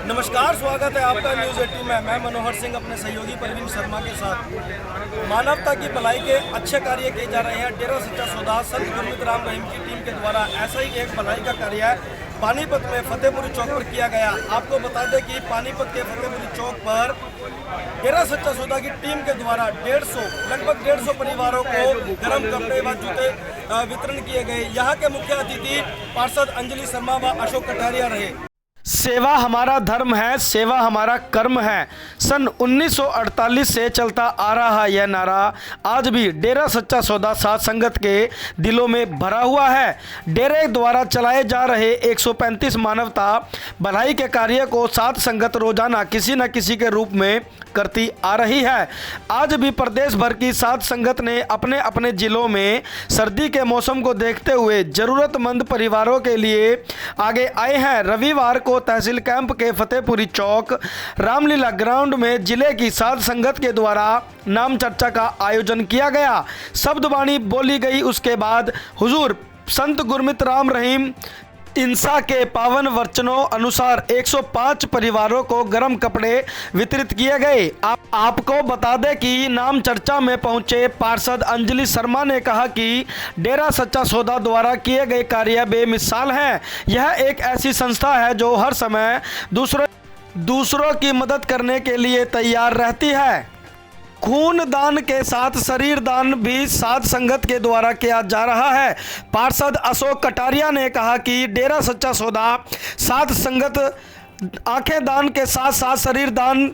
नमस्कार, स्वागत है आपका न्यूज़ 18 में। मैं मनोहर सिंह अपने सहयोगी परवीन शर्मा के साथ। मानवता की भलाई के अच्छे कार्य किए जा रहे हैं। डेरा सच्चा सौदा संत गुरमीत राम रहीम की टीम के द्वारा ऐसा ही एक भलाई का कार्य है पानीपत में फतेहपुरी चौक पर किया गया। आपको बता दें कि पानीपत के फतेहपुरी चौक पर डेरा सच्चा सौदा की टीम के द्वारा लगभग 150 परिवारों को गर्म कपड़े व जूते वितरण किए गए। यहाँ के मुख्य अतिथि पार्षद अंजलि शर्मा व अशोक कटारिया रहे। सेवा हमारा धर्म है, सेवा हमारा कर्म है। सन 1948 से चलता आ रहा यह नारा आज भी डेरा सच्चा सौदा साध संगत के दिलों में भरा हुआ है। डेरे द्वारा चलाए जा रहे 135 मानवता भलाई के कार्य को साध संगत रोजाना किसी न किसी के रूप में करती आ रही है। आज भी प्रदेश भर की साध संगत ने अपने अपने जिलों में सर्दी के मौसम को देखते हुए जरूरतमंद परिवारों के लिए आगे आए हैं। रविवार को तहसील कैंप के फतेहपुरी चौक रामलीला ग्राउंड में जिले की साध संगत के द्वारा नाम चर्चा का आयोजन किया गया। शब्दवाणी बोली गई। उसके बाद हुजूर संत गुरमीत राम रहीम इंसा के पावन वचनों अनुसार 105 परिवारों को गर्म कपड़े वितरित किए गए। आपको बता दें कि नाम चर्चा में पहुंचे पार्षद अंजलि शर्मा ने कहा कि डेरा सच्चा सौदा द्वारा किए गए कार्य बेमिसाल हैं। यह एक ऐसी संस्था है जो हर समय दूसरों की मदद करने के लिए तैयार रहती है। खून दान के साथ शरीर दान भी साध संगत के द्वारा किया जा रहा है। पार्षद अशोक कटारिया ने कहा कि डेरा सच्चा सौदा साध संगत आंखें दान के साथ साथ शरीर दान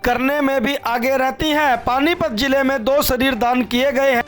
करने में भी आगे रहती हैं। पानीपत जिले में 2 शरीर दान किए गए हैं।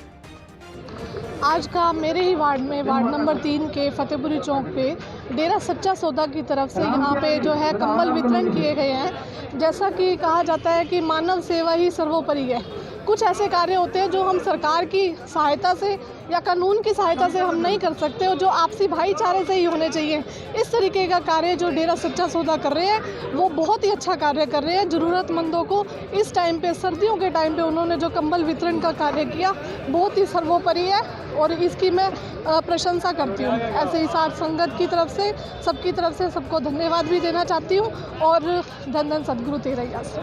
आज का मेरे ही वार्ड में वार्ड नंबर 3 के फतेहपुरी चौक पे डेरा सच्चा सौदा की तरफ से यहाँ पे जो है कंबल वितरण किए गए हैं। जैसा कि कहा जाता है कि मानव सेवा ही सर्वोपरि है। कुछ ऐसे कार्य होते हैं जो हम सरकार की सहायता से या कानून की सहायता से हम नहीं कर सकते और जो आपसी भाईचारे से ही होने चाहिए। इस तरीके का कार्य जो डेरा सच्चा सौदा कर रहे हैं वो बहुत ही अच्छा कार्य कर रहे हैं। ज़रूरतमंदों को इस टाइम पे, सर्दियों के टाइम पे उन्होंने जो कंबल वितरण का कार्य किया बहुत ही सर्वोपरि है और इसकी मैं प्रशंसा करती हूँ। ऐसे ही साध संगत की तरफ से, सबकी तरफ से सबको धन्यवाद भी देना चाहती हूँ और धन धन सदगुरु तेरैया से।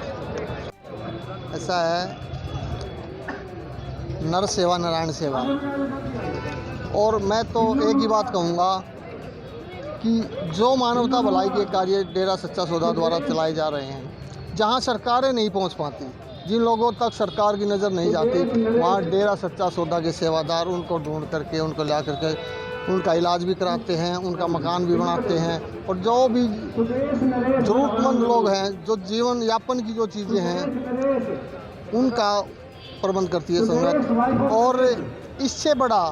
ऐसा है, नर सेवा नारायण सेवा। और मैं तो एक ही बात कहूँगा कि जो मानवता भलाई के कार्य डेरा सच्चा सौदा द्वारा चलाए जा रहे हैं, जहाँ सरकारें नहीं पहुँच पाती, जिन लोगों तक सरकार की नज़र नहीं जाती, वहाँ डेरा सच्चा सौदा के सेवादार उनको ढूंढ करके, उनको ला करके उनका इलाज भी कराते हैं, उनका मकान भी बनाते हैं। और जो भी ज़रूरतमंद लोग हैं, जो जीवन यापन की जो चीज़ें हैं, उनका प्रबंध करती है संगत। और इससे बड़ा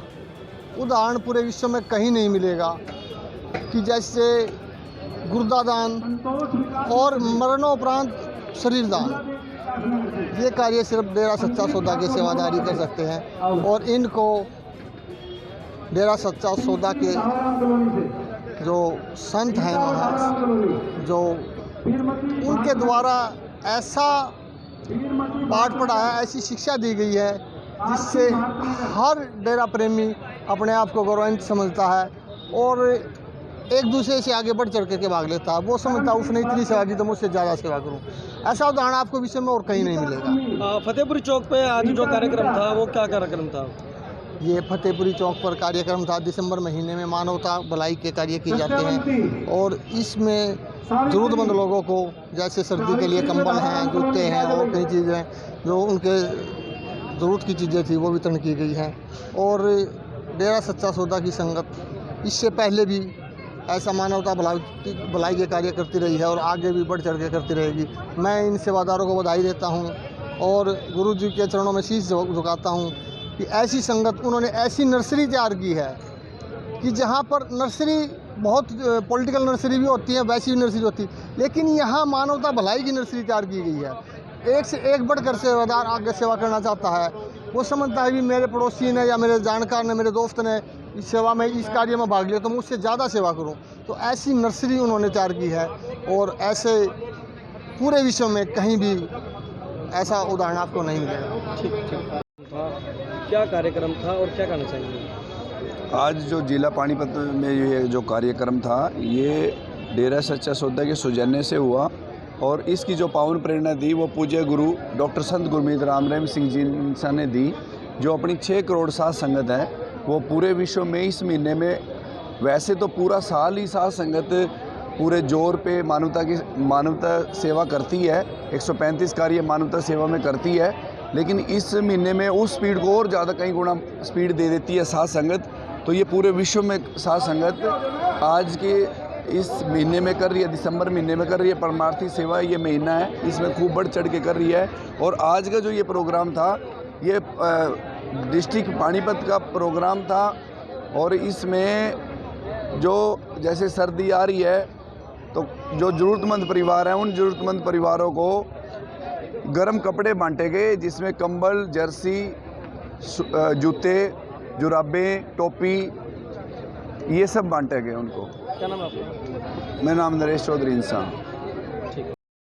उदाहरण पूरे विश्व में कहीं नहीं मिलेगा कि जैसे गुर्दा दान और मरणोपरांत शरीर दान, ये कार्य सिर्फ डेरा सच्चा सौदा के सेवादारी कर सकते हैं। और इनको डेरा सच्चा सौदा के जो संत हैं वहाँ, जो उनके द्वारा ऐसा पाठ पढ़ा है, ऐसी शिक्षा दी गई है जिससे हर डेरा प्रेमी अपने आप को गौरवान्वित समझता है और एक दूसरे से आगे बढ़ चढ़ करके भाग लेता है। वो समझता है उसने इतनी सेवा की तो मुझसे ज़्यादा सेवा करूं। ऐसा उदाहरण आपको विश्व में और कहीं नहीं मिलेगा। फतेहपुरी चौक पे आज जो कार्यक्रम था वो क्या कार्यक्रम था? ये फतेहपुरी चौक पर कार्यक्रम था। दिसंबर महीने में मानवता भलाई के कार्य किए जाते हैं और इसमें ज़रूरतमंद लोगों को जैसे सर्दी के लिए कंबल हैं, जूते हैं और कई चीज़ें जो उनके ज़रूरत की चीज़ें थी वो वितरण की गई हैं। और डेरा सच्चा सौदा की संगत इससे पहले भी ऐसा मानवता भलाई के कार्य करती रही है और आगे भी बढ़ चढ़ के करती रहेगी। मैं इन सेवादारों को बधाई देता हूँ और गुरु जी के चरणों में शीश झुकाता हूँ कि ऐसी संगत, उन्होंने ऐसी नर्सरी तैयार की है कि जहाँ पर नर्सरी बहुत पॉलिटिकल नर्सरी भी होती है, वैसी भी नर्सरी होती है, लेकिन यहाँ मानवता भलाई की नर्सरी तैयार की गई है। एक से एक बढ़कर सेवादार आगे सेवा करना चाहता है। वो समझता है कि मेरे पड़ोसी ने या मेरे जानकार ने, मेरे दोस्त ने इस सेवा में, इस कार्य में भाग लिया तो मैं उससे ज़्यादा सेवा करूं। तो ऐसी नर्सरी उन्होंने तैयार की है और ऐसे पूरे विश्व में कहीं भी ऐसा उदाहरण आपको नहीं मिलेगा। ठीक। क्या कार्यक्रम था और क्या कहना चाहिए? आज जो जिला पानीपत में ये जो कार्यक्रम था, ये डेरा सच्चा सौदा के सौजन्य से हुआ और इसकी जो पावन प्रेरणा दी वो पूज्य गुरु डॉक्टर संत गुरमीत राम रहीम सिंह जी इंसान ने दी, जो अपनी 6 करोड़ साध संगत है वो पूरे विश्व में इस महीने में, वैसे तो पूरा साल ही साध संगत पूरे जोर पे मानवता सेवा करती है, 135 कार्य मानवता सेवा में करती है, लेकिन इस महीने में उस स्पीड को और ज़्यादा कई गुना स्पीड दे देती है साध संगत। तो ये पूरे विश्व में साध संगत आज के इस महीने में कर रही है, दिसंबर महीने में कर रही है। परमार्थी सेवा ये महीना है, इसमें खूब बढ़ चढ़ के कर रही है। और आज का जो ये प्रोग्राम था, ये डिस्ट्रिक्ट पानीपत का प्रोग्राम था और इसमें जो जैसे सर्दी आ रही है तो जो ज़रूरतमंद परिवार हैं उन ज़रूरतमंद परिवारों को गर्म कपड़े बांटे गए, जिसमें कंबल, जर्सी, जूते, जुराबें, टोपी, ये सब बांटे गए उनको। क्या नाम है आपका? मेरा नाम नरेश चौधरी इंसान।